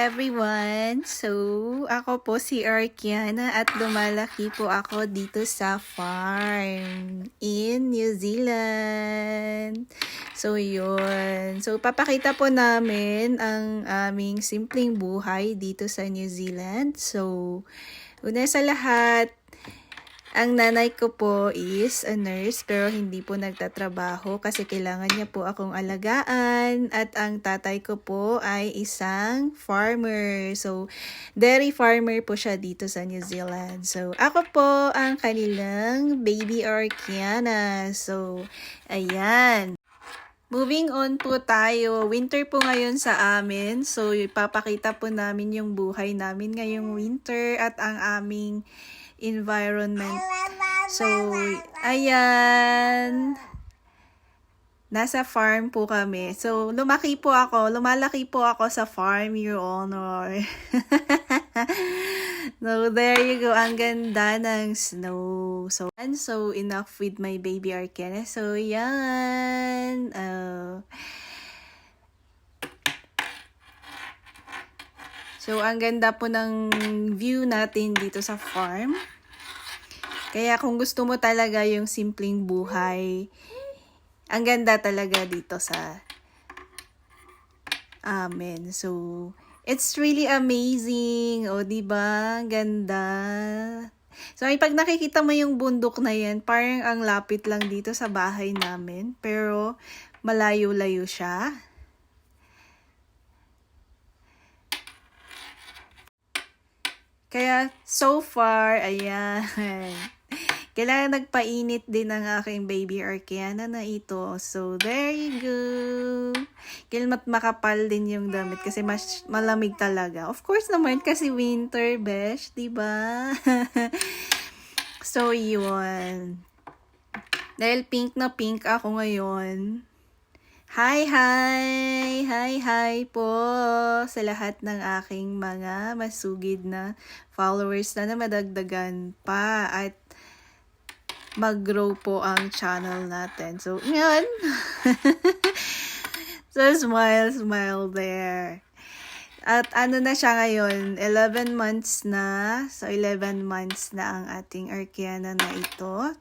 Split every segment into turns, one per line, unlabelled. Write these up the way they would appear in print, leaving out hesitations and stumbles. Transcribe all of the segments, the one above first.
everyone! So, ako po si Arkiana at lumalaki po ako dito sa farm in New Zealand. So, yun. So, papakita po namin ang aming simpleng buhay dito sa New Zealand. So, una sa lahat, ang nanay ko po is a nurse pero hindi po nagtatrabaho kasi kailangan niya po akong alagaan, at ang tatay ko po ay isang farmer. So, dairy farmer po siya dito sa New Zealand. So, ako po ang kanilang baby Arkiana. So, ayan. Moving on po tayo. Winter po ngayon sa amin. So, ipapakita po namin yung buhay namin ngayong winter at ang aming environment. So, ayan. Nasa farm po kami. So, lumalaki po ako sa farm, Your Honor. So, there you go. Ang ganda ng snow. So, and so enough with my baby Arkiana. So, yan. So, ang ganda po ng view natin dito sa farm. Kaya kung gusto mo talaga yung simpleng buhay, ang ganda talaga dito sa amin. So, it's really amazing. O, diba? Ang ganda. So, pag nakikita mo yung bundok na yan, parang ang lapit lang dito sa bahay namin. Pero, malayo-layo siya. Kaya, so far, ayan. Kailangan nagpainit din ang aking baby Arkiana na ito. So, there you go. Kailangan makapal din yung damit kasi mas malamig talaga. Of course naman kasi winter, besh, diba? So, yun. Dahil pink na pink ako ngayon. Hi po sa lahat ng aking mga masugid na followers na madagdagan pa at mag-grow po ang channel natin. So, yan. So, smile there. At ano na siya ngayon, 11 months na. So, 11 months na ang ating Arkiana na ito.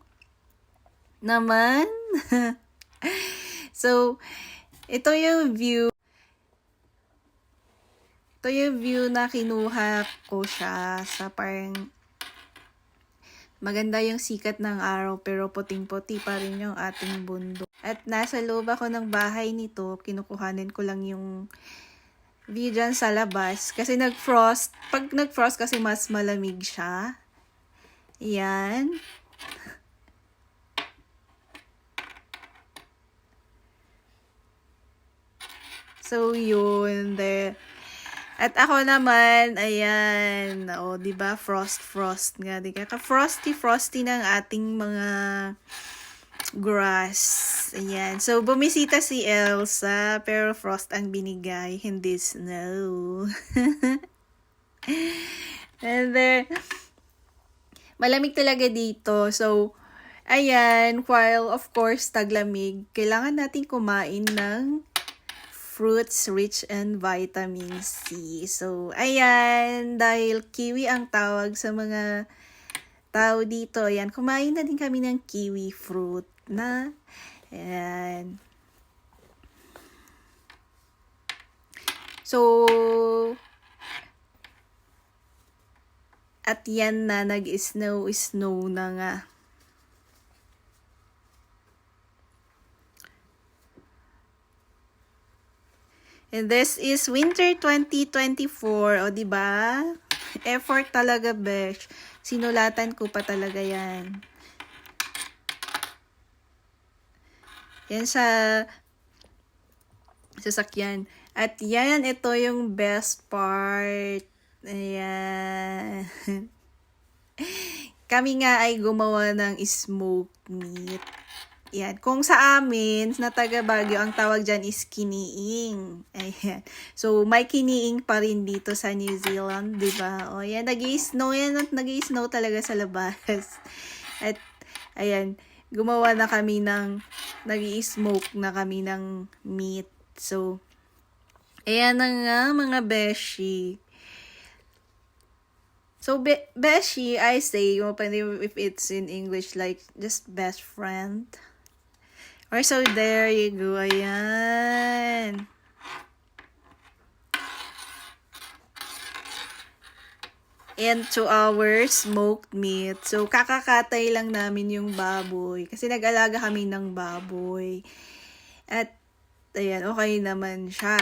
Naman. So, ito yung view. Ito yung view na kinuha ko siya sa parang maganda yung sikat ng araw pero puting-puti pa rin yung ating bundok. At nasa loob ako ng bahay nito, kinukuhanin ko lang yung view dyan sa labas. Kasi nag-frost. Pag nag-frost kasi mas malamig siya. Yan. So, yun. At ako naman, ayan. O, diba? Frost nga. Di ka frosty ng ating mga grass. Ayan. So, bumisita si Elsa, pero frost ang binigay, hindi snow. And then, malamig talaga dito. So, ayan. While, of course, taglamig, kailangan natin kumain ng fruits rich in vitamin C. So, ayan, dahil kiwi ang tawag sa mga tao dito, ayan, kumain na din kami ng kiwi fruit na, ayan. So, at yan na, nag-snow na nga. And this is winter 2024. O, diba? Effort talaga, besh. Sinulatan ko pa talaga yan. Yan sa sasakyan. At yan, ito yung best part. Ayan. Kami nga ay gumawa ng smoked meat. Yan. Kung sa amin, na taga Baguio, ang tawag dyan is kiniing. Ayan. So, may kiniing pa rin dito sa New Zealand, di ba? O, yan. Nag-i-snow yan. Nag-i-snow talaga sa labas. At, ayan. Gumawa na kami ng, nag-i-smoke na kami ng meat. So, Ayan na nga mga beshi. So, beshi, I say, if it's in English, like, just best friend. Or so, there you go. Ayan. And to our smoked meat. So, kakakatay lang namin yung baboy. Kasi nag-alaga kami ng baboy. At, ayan, okay naman siya.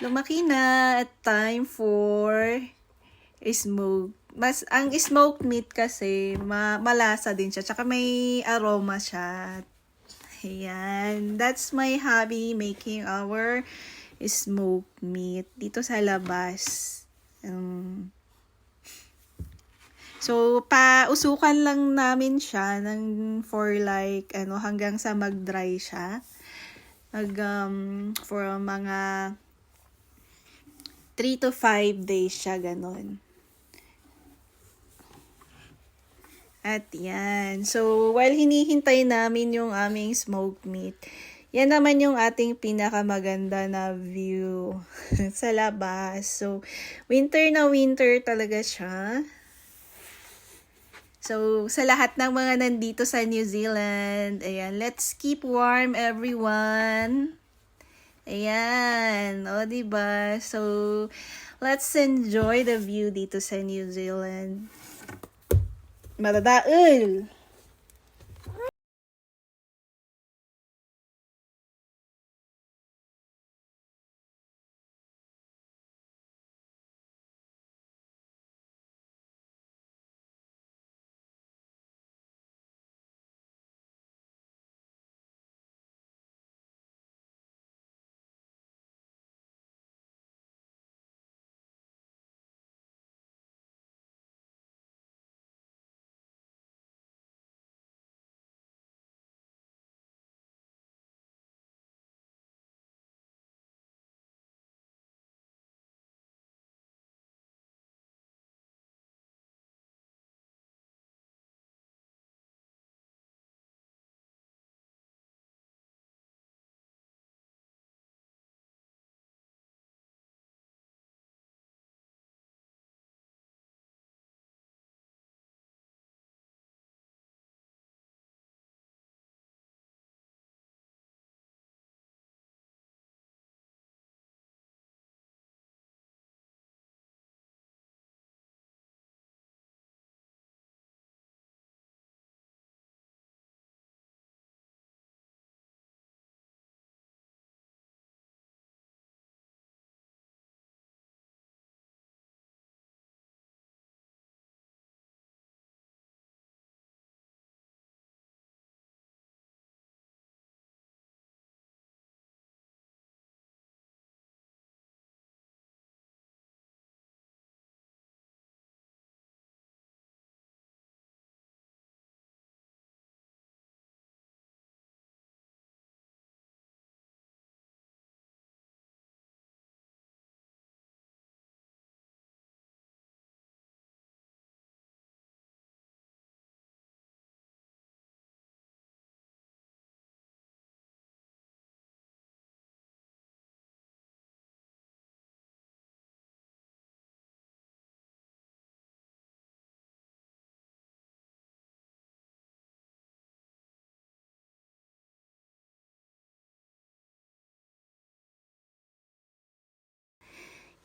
Lumaki na at time for smoke. Ang smoked meat kasi, malasa din siya. Tsaka may aroma siya. Ayan. That's my hobby, making our smoked meat dito sa labas. So, pausukan lang namin siya for like, hanggang sa mag-dry siya. For mga 3 to 5 days siya, ganon. At yan. So, while hinihintay namin yung aming smoked meat, yan naman yung ating pinakamaganda na view sa labas. So, winter na winter talaga siya. So, sa lahat ng mga nandito sa New Zealand, ayan, let's keep warm everyone. Ayan, o diba? So, let's enjoy the view dito sa New Zealand. Madadaul!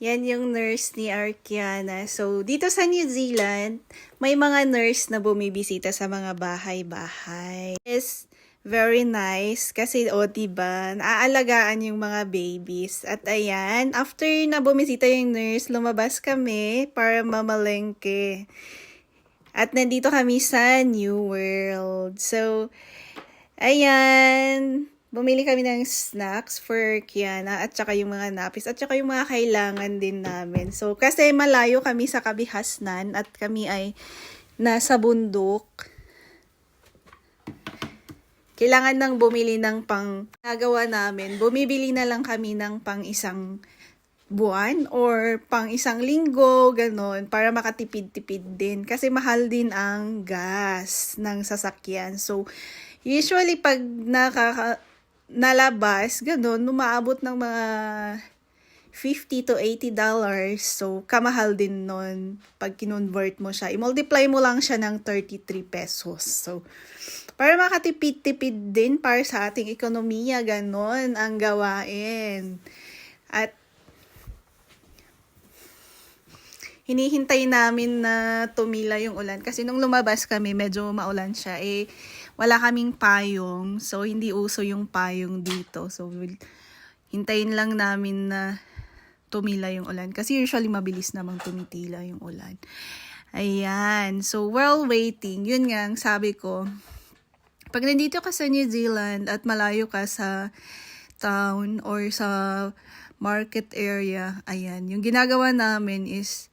Yan yung nurse ni Arkiana. So, dito sa New Zealand, may mga nurse na bumibisita sa mga bahay-bahay. It's very nice kasi, diba, naaalagaan yung mga babies. At ayan, after na bumisita yung nurse, lumabas kami para mamalengke. At nandito kami sa New World. So, ayan, bumili kami ng snacks for Kiana at saka yung mga napis at saka yung mga kailangan din namin. So, kasi malayo kami sa Kabihasnan at kami ay nasa bundok. Kailangan nang bumili ng nagawa namin. Bumibili na lang kami ng pang isang buwan or pang isang linggo, ganon, para makatipid-tipid din. Kasi mahal din ang gas ng sasakyan. So, usually pag nalabas, ganun, umaabot ng mga $50 to $80. So, kamahal din nun pag kinonvert mo siya. I-multiply mo lang siya ng 33 pesos. So, para makatipid-tipid din para sa ating ekonomiya, ganon ang gawain. At hinihintay namin na tumila yung ulan. Kasi nung lumabas kami, medyo maulan siya. Wala kaming payong. So, hindi uso yung payong dito. So, hintayin lang namin na tumila yung ulan. Kasi usually mabilis namang tumitila yung ulan. Ayan. So, while waiting, yun nga ang sabi ko, pag nandito ka sa New Zealand at malayo ka sa town or sa market area, ayan, yung ginagawa namin is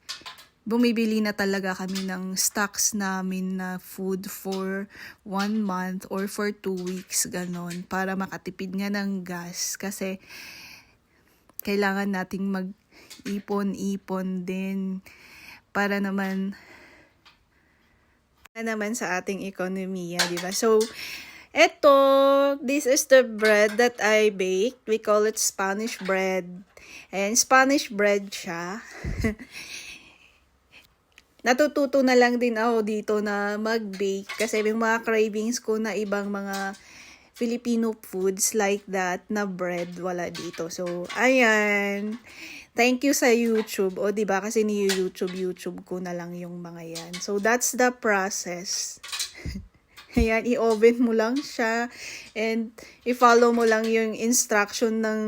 bumibili na talaga kami ng stocks namin na food for 1 month or for 2 weeks, ganon, para makatipid nga ng gas. Kasi kailangan nating mag-ipon-ipon din para naman sa ating ekonomiya, di ba? So, this is the bread that I baked. We call it Spanish bread. And Spanish bread siya. Natututo na lang din ako dito na mag-bake kasi yung mga cravings ko na ibang mga Filipino foods like that na bread, wala dito. So, ayan. Thank you sa YouTube. O, diba? Kasi YouTube ko na lang yung mga yan. So, that's the process. Ayan, i-oven mo lang siya. And, i-follow mo lang yung instruction ng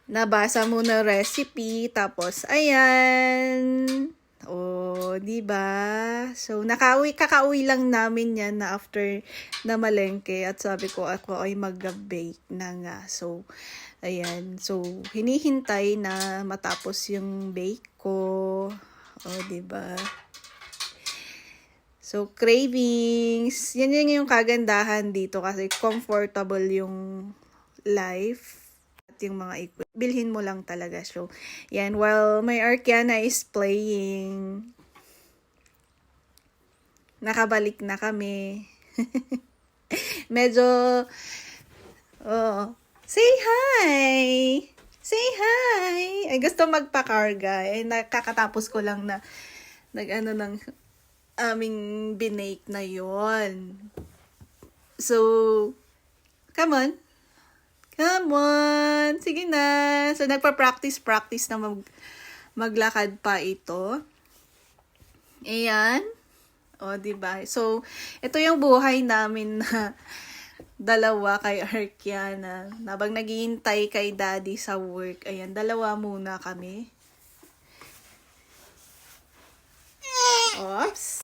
nabasa mo na recipe. Tapos, ayan. O, diba? So, kakauwi lang namin yan na after na malengke. At sabi ko, ako ay mag-bake na nga. So, ayan. So, hinihintay na matapos yung bake ko. O, diba? So, cravings. Yan yung kagandahan dito kasi comfortable yung life. At yung mga bilhin mo lang talaga. So, yan. While my Arkiana is playing, nakabalik na kami. Medyo, say hi! Say hi! Ay, gusto magpakarga. Nakakatapos ko lang na ng aming binake na yon. So, come on. Come on! Sige na! So, nagpa-practice na maglakad pa ito. Ayan. O, diba? So, ito yung buhay namin na dalawa kay Arkiana. Habang naghihintay kay Daddy sa work, ayan, dalawa muna kami. Oops.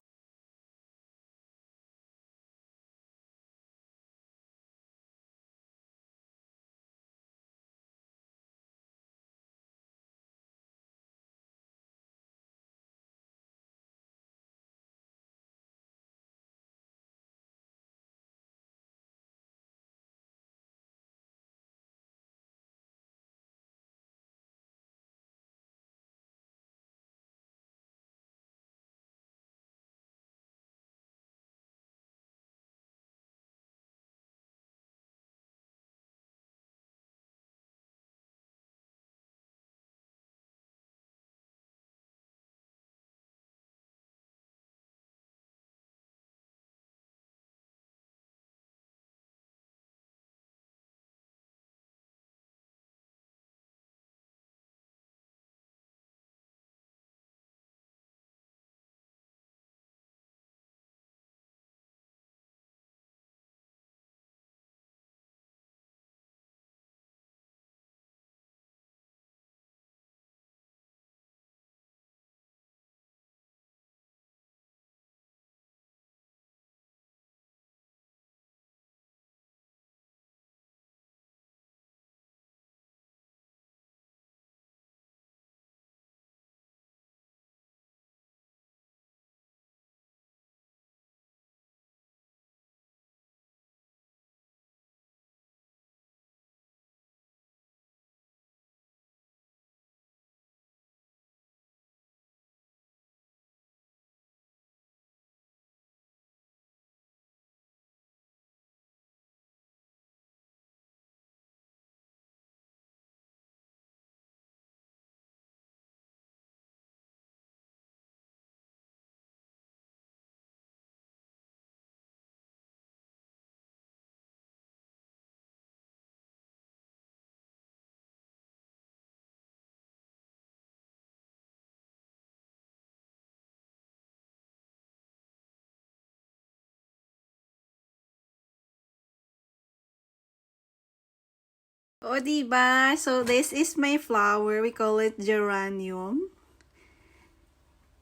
O, diba? So, this is my flower. We call it geranium.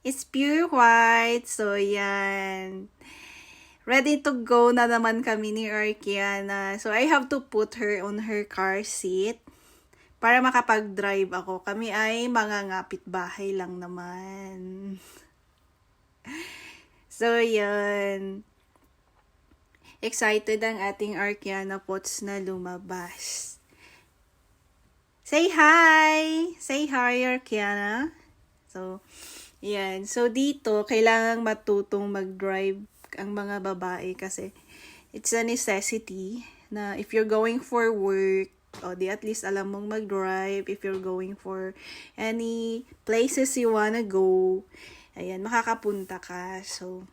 It's pure white. So, yan. Ready to go na naman kami ni Arkiana. So, I have to put her on her car seat para makapag-drive ako. Kami ay mga ngapit bahay lang naman. So, yan. Excited ang ating Arkiana Pots na lumabas. Say hi! Say hi, Arkiana. So, yan. So, dito, kailangang matutong mag-drive ang mga babae kasi it's a necessity na if you're going for work, o di at least alam mong mag-drive. If you're going for any places you wanna go, ayan, makakapunta ka. So,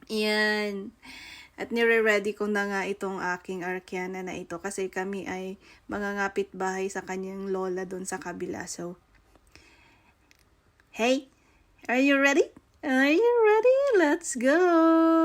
yan. At nire-ready ko na nga itong aking Arkiana na ito kasi kami ay mga ngapit bahay sa kanyang lola doon sa kabila. So, hey, are you ready? Are you ready? Let's go!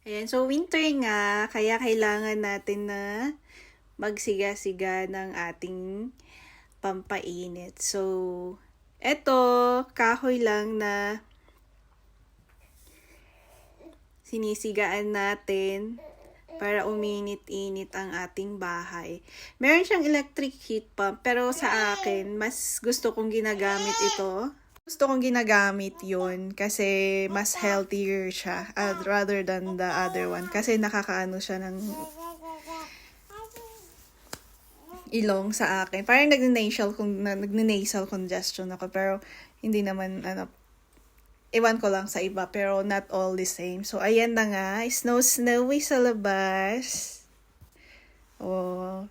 Ayan, so winter nga, kaya kailangan natin na magsiga-siga ng ating pampainit. So, eto, kahoy lang na sinisigaan natin para uminit-init ang ating bahay. Meron siyang electric heat pump, pero sa akin, mas gusto kong ginagamit ito. Gusto kong ginagamit yun kasi mas healthier siya rather than the other one. Kasi nakakaano siya ng ilong sa akin. Parang nagne-nasal congestion ako, pero hindi naman iwan ko lang sa iba, pero not all the same. So, ayan na nga. Snowy sa labas. Oh,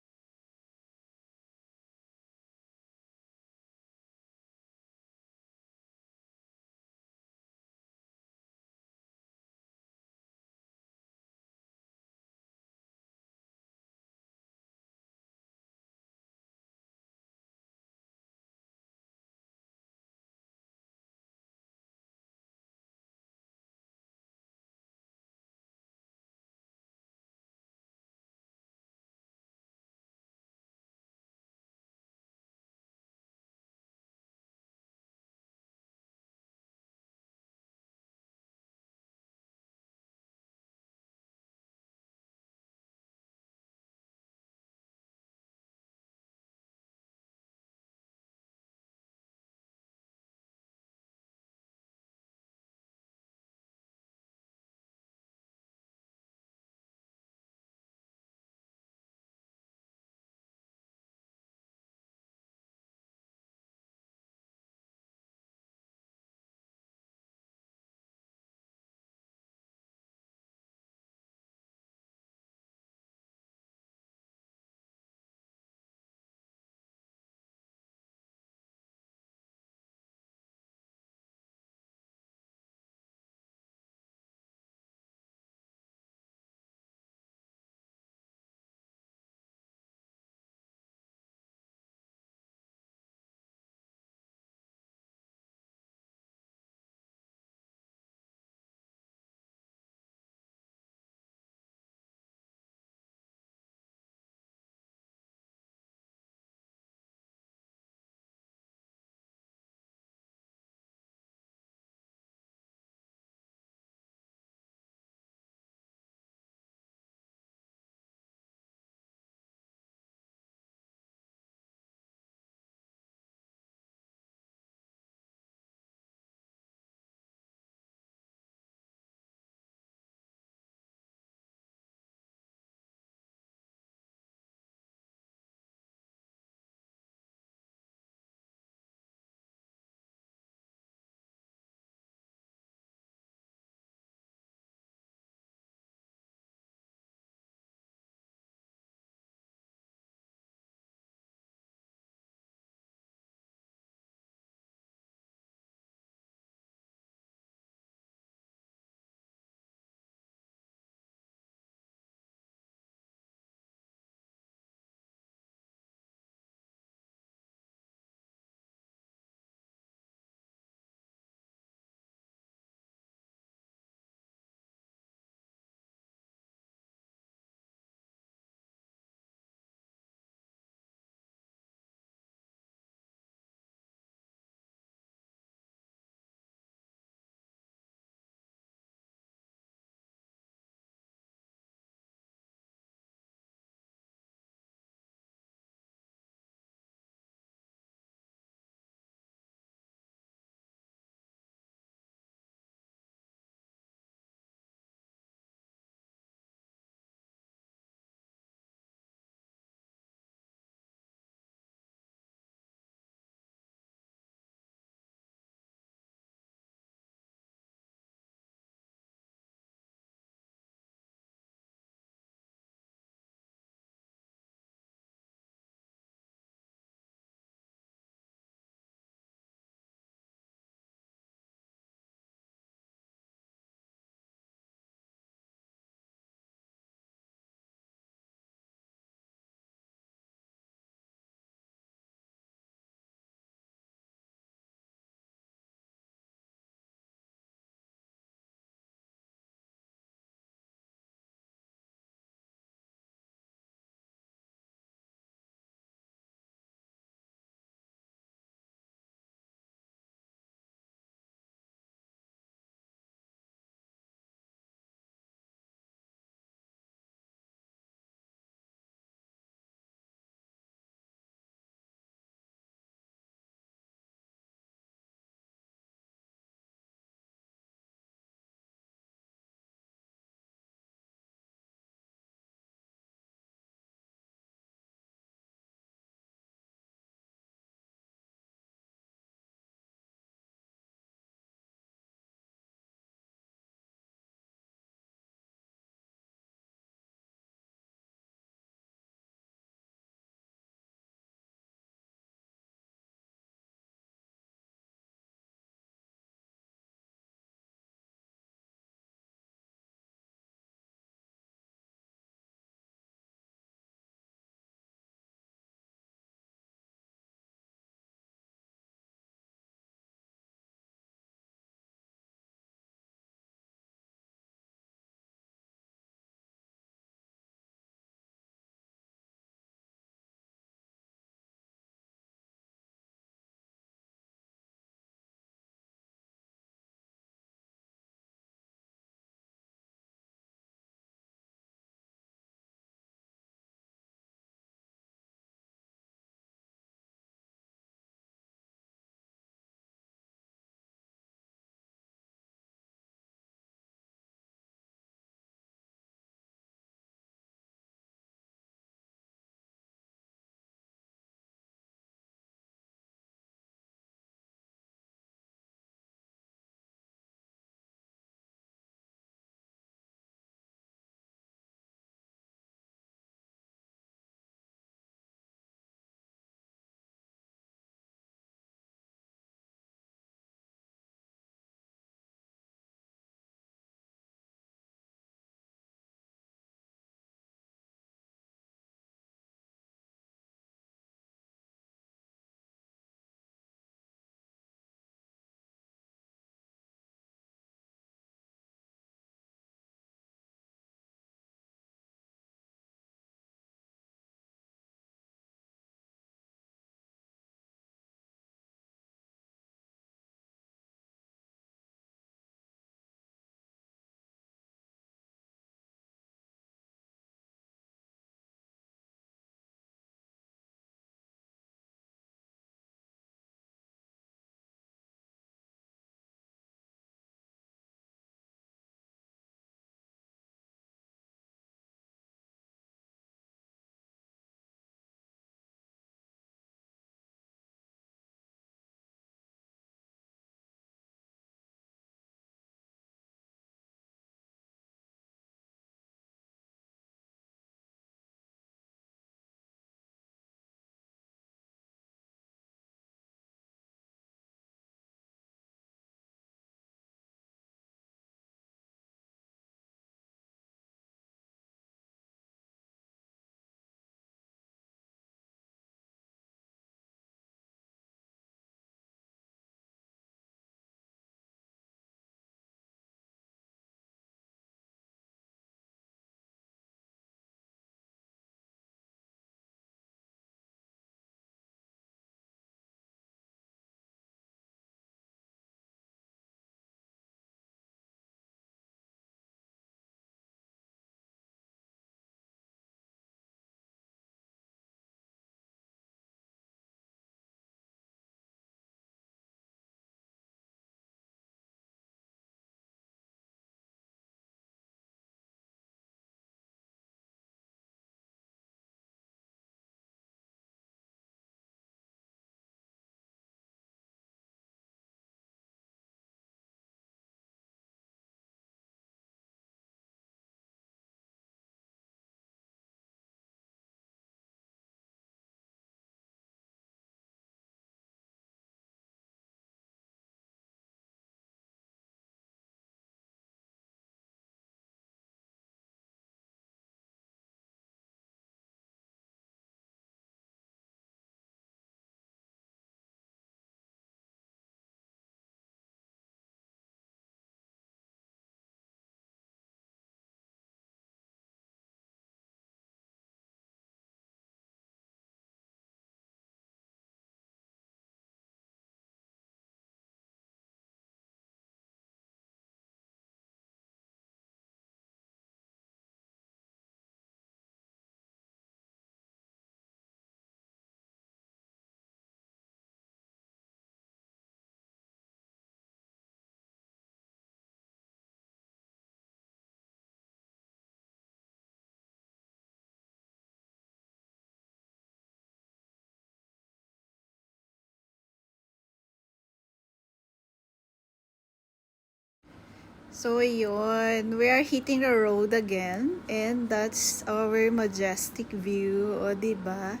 So, yun. We are hitting the road again. And that's our majestic view. O, diba?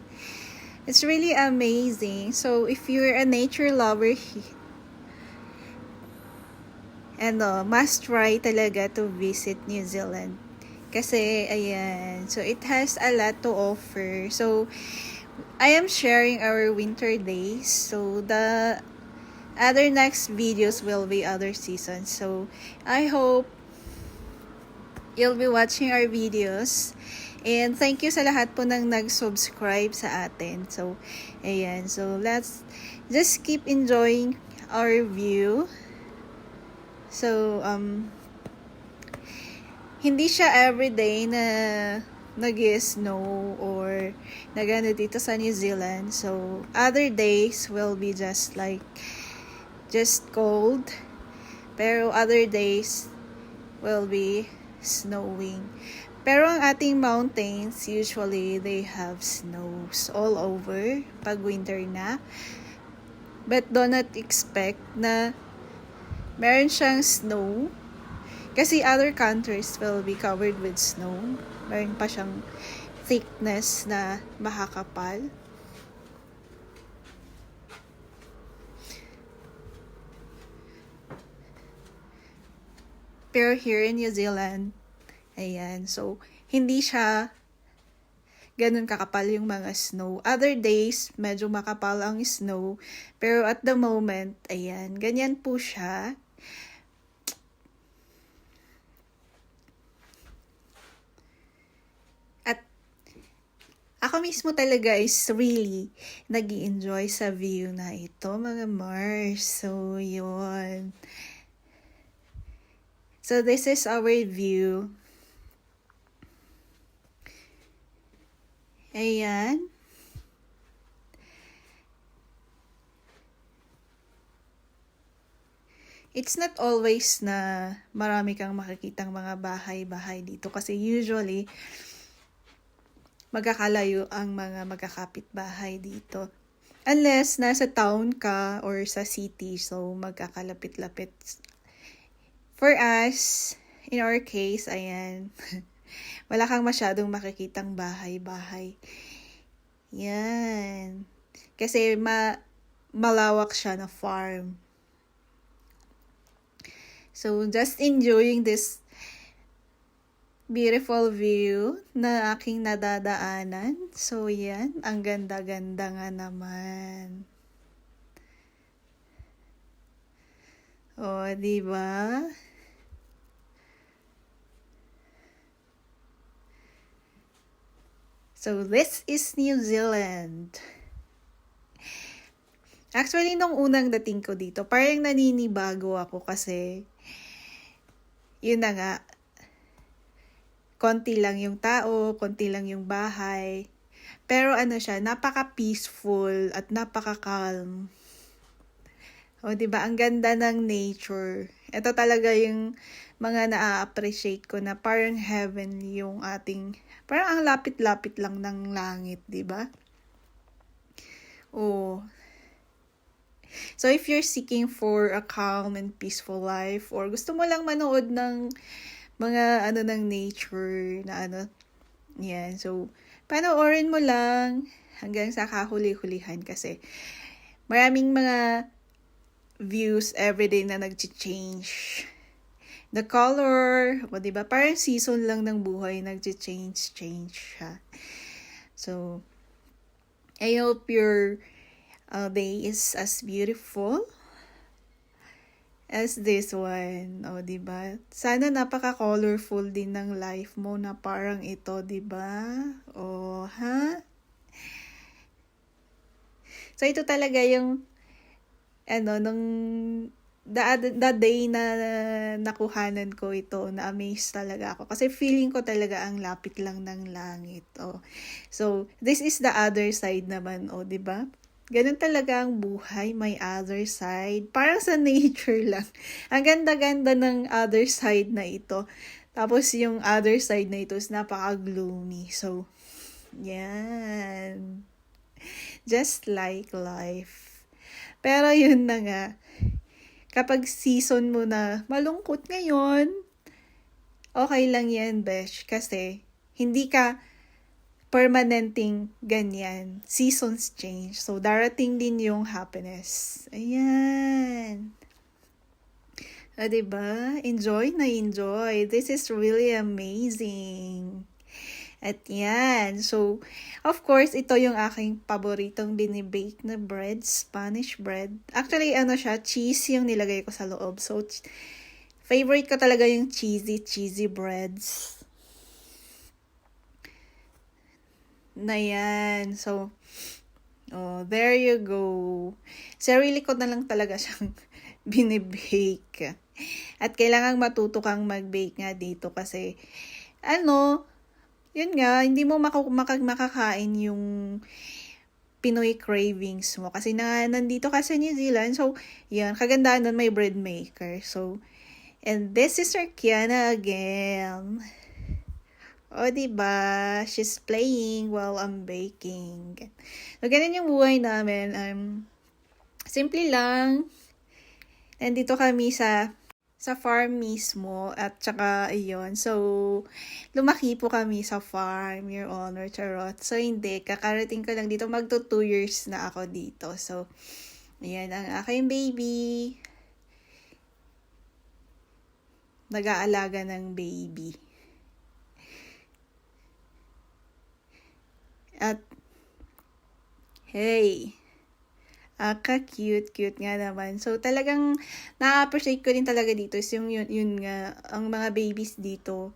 It's really amazing. So, if you're a nature lover, must try talaga to visit New Zealand. Kasi, ayan. So, it has a lot to offer. So, I am sharing our winter days. So, the other next videos will be other seasons. So, I hope you'll be watching our videos. And thank you sa lahat po nang nag-subscribe sa atin. So, ayan. So, let's just keep enjoying our view. So, hindi siya everyday na nag-snow or nagano dito sa New Zealand. So, other days will be just cold. Pero other days will be snowing. Pero ang ating mountains, usually they have snows all over pag winter na. But do not expect na meron siyang snow. Kasi other countries will be covered with snow. Meron pa siyang thickness na makakapal. Pero here in New Zealand, ayan, so, hindi siya ganun kakapal yung mga snow. Other days, medyo makapal ang snow. Pero at the moment, ayan, ganyan po siya. At ako mismo talaga is really nag-i-enjoy sa view na ito, mga Mars. So, yun. So, this is our view. Ayan. It's not always na marami kang makikitang mga bahay-bahay dito. Kasi usually, magkakalayo ang mga magkakapit-bahay dito. Unless nasa town ka or sa city, so magkakalapit-lapit. For us, in our case, ayan, wala kang masyadong makikitang bahay-bahay. Yan. Kasi malawak siya na farm. So, just enjoying this beautiful view na aking nadadaanan. So, yan. Ang ganda-ganda nga naman. O, diba? So, this is New Zealand. Actually, nung unang dating ko dito, parang naninibago ako kasi, yun na nga, konti lang yung tao, konti lang yung bahay. Pero ano siya, napaka-peaceful at napaka-calm. O, diba? Ang ganda ng nature. Ito talaga yung mga na-appreciate ko na parang heaven yung ating, parang ang lapit-lapit lang ng langit, diba? Oh. So, if you're seeking for a calm and peaceful life, or gusto mo lang manood ng mga ng nature na yan. So, panoorin mo lang hanggang sa kahuli-hulihan kasi maraming mga views everyday na nag-change. The color, o diba? Parang season lang ng buhay, nag-change siya. So, I hope your day is as beautiful as this one. O, diba? Sana napaka-colorful din ng life mo na parang ito, diba? O, ha? So, ito talaga yung nung the day na nakuhanan ko ito, na-amaze talaga ako. Kasi feeling ko talaga ang lapit lang ng langit. O. So, this is the other side naman, o, diba? Ganun talaga ang buhay, may other side. Parang sa nature lang. Ang ganda-ganda ng other side na ito. Tapos yung other side na ito is napaka-gloomy. So, yan. Just like life. Pero yun na nga. kapag season mo na malungkot ngayon, okay lang yan, besh. Kasi, hindi ka permanenteng ganyan. Seasons change. So, darating din yung happiness. Ayan. O, diba? Enjoy na enjoy. This is really amazing. At yan. So, of course, ito yung aking paboritong binibake na bread, Spanish bread. Actually, ano siya, cheese yung nilagay ko sa loob. So, favorite ko talaga yung cheesy breads. Na yan. So, oh, there you go. Sarili ko na lang talaga siyang binibake. At kailangang matuto kang mag-bake nga dito kasi, yun nga, hindi mo makakain yung Pinoy cravings mo. Kasi nandito ka sa New Zealand. So, yan, kagandaan nun may bread maker. So, and this is our Kiana again. O, diba? She's playing while I'm baking. So, ganun yung buhay namin. Simple lang. Nandito kami sa farm mismo. At saka, ayun. So, lumaki po kami sa farm, Your Honor, charot. So, hindi. Kakarating ko lang dito. Magto 2 years na ako dito. So, ayan ang aking baby. Nag-aalaga ng baby. At, hey, ka-cute nga naman. So, talagang na-appreciate ko din talaga dito is yun nga, ang mga babies dito,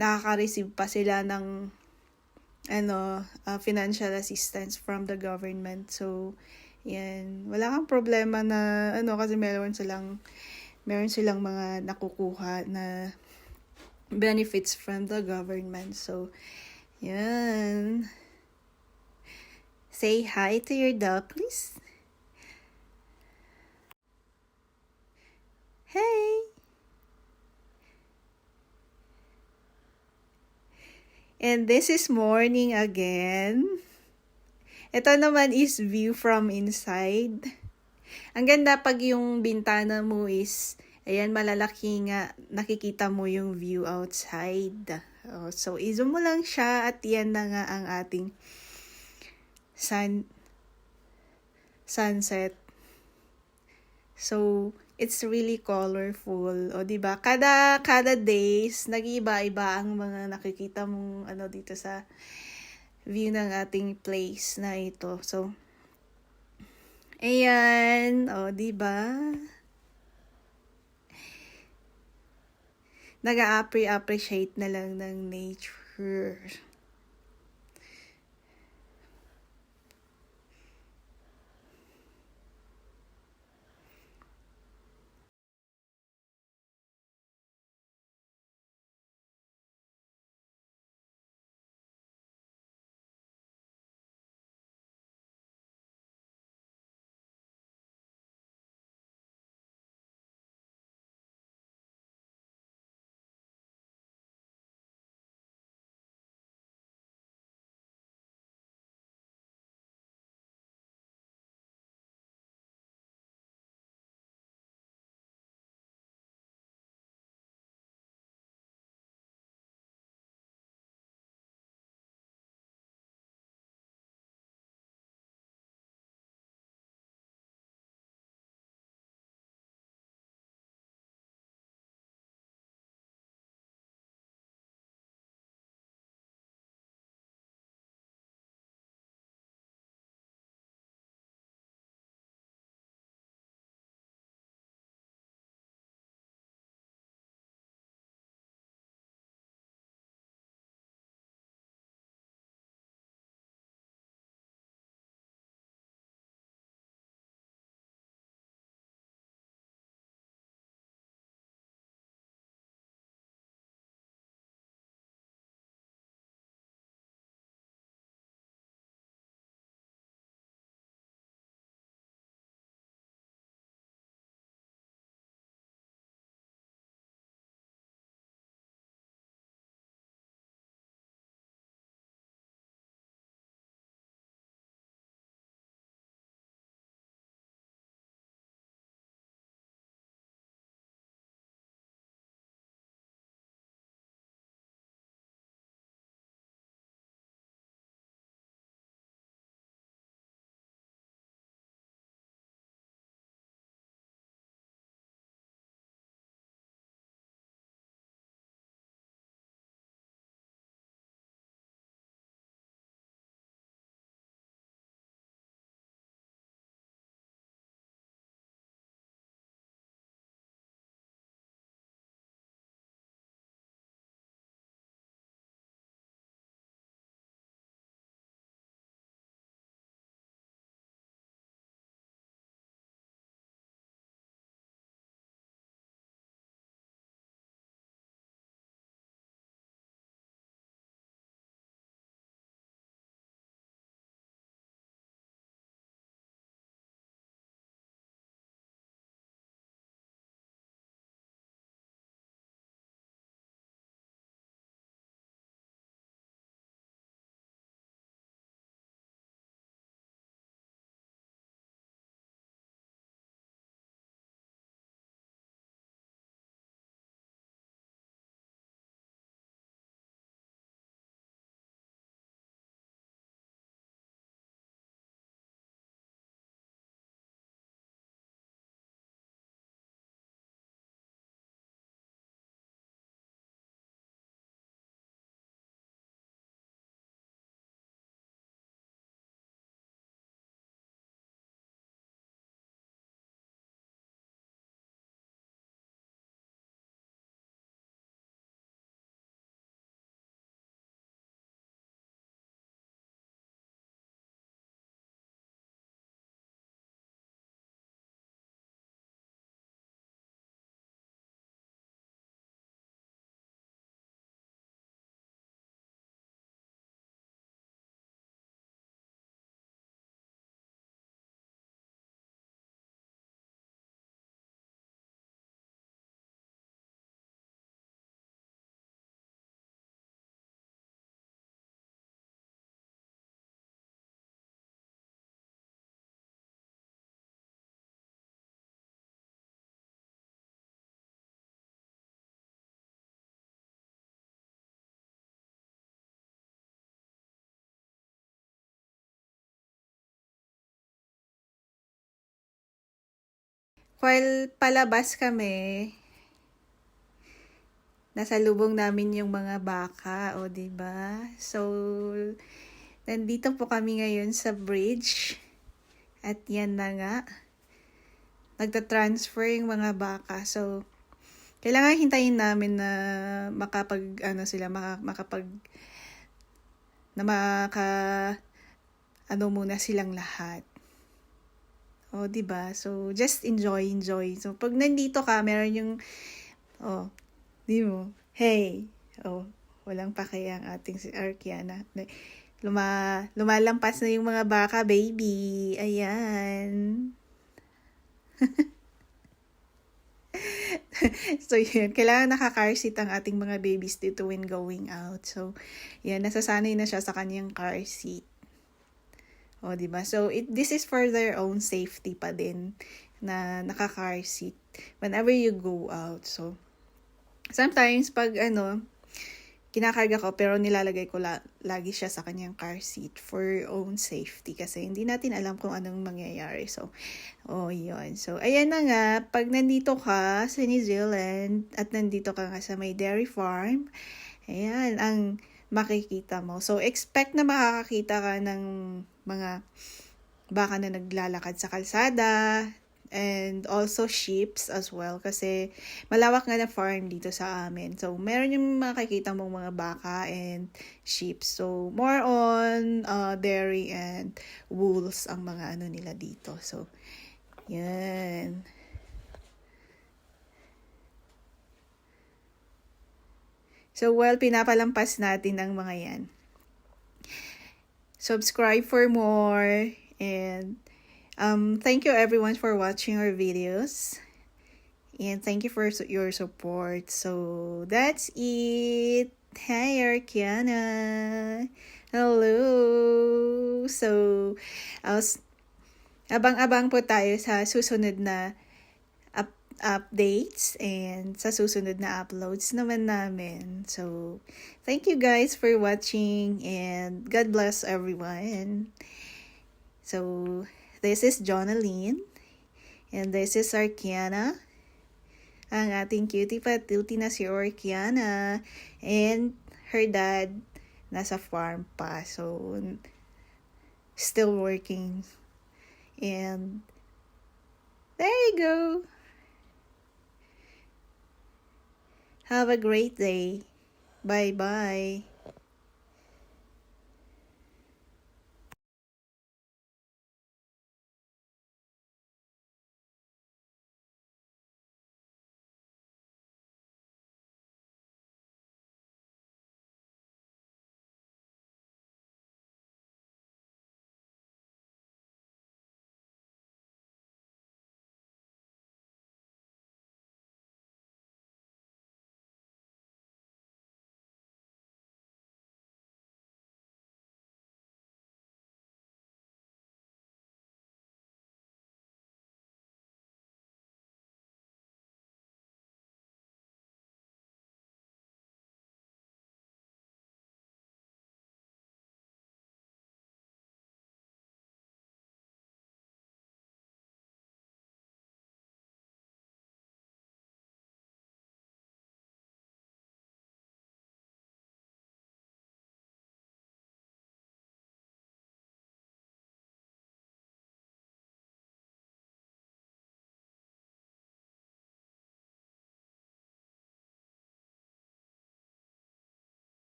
nakaka-receive pa sila ng, financial assistance from the government. So, yan. Wala kang problema na, kasi meron silang mga nakukuha na benefits from the government. So, yan. Say hi to your dog, please. Hey! And this is morning again. Ito naman is view from inside. Ang ganda pag yung bintana mo is, ayan, malalaki nga, nakikita mo yung view outside. So, i-zoom mo lang siya at yan na nga ang ating sunset. So, it's really colorful. O, diba? Kada days, nag-iba-iba ang mga nakikita mong dito sa view ng ating place na ito. So, ayan. O, diba? Nag-appreciate na lang ng nature. while palabas kami, nasa lubong namin yung mga baka, o 'di ba? So, nandito po kami ngayon sa bridge. At yan na nga. Nagta-transfer yung mga baka. So, kailangan hintayin namin na muna silang lahat. O, 'di ba? So, just enjoy. So, pag nandito ka, meron yung di mo, hey, walang pakiyang ating si Arkiana. Lumalampas na yung mga baka, baby. Ayan. So, yun. Kailangan naka-car seat ang ating mga babies dito when going out. So, yan. Nasasanay na siya sa kanyang car seat. O, diba? So, this is for their own safety pa din na naka-car seat whenever you go out. So, sometimes pag kinakarga ko pero nilalagay ko lagi siya sa kanyang car seat for own safety kasi hindi natin alam kung anong mangyayari. So, yun. So, ayan na nga, pag nandito ka sa New Zealand at nandito ka nga sa may dairy farm, ayan ang makikita mo. So, expect na makakakita ka ng mga baka na naglalakad sa kalsada, and also sheeps as well kasi malawak nga na farm dito sa amin. So, meron yung makikita mong mga baka and sheep. So, more on dairy and wools ang mga nila dito. So, yan. So, pinapalampas natin ang mga yan. Subscribe for more and thank you everyone for watching our videos. And thank you for your support. So, that's it. Hi, Arkiana. Hello. So, abang-abang po tayo sa susunod na updates and sa susunod na uploads naman namin. So, thank you guys for watching and God bless everyone. So, this is Jonaline and this is Arkiana, ang ating cutie patootie na si Arkiana, and her dad nasa farm pa, so still working. And there you go. Have a great day. Bye-bye.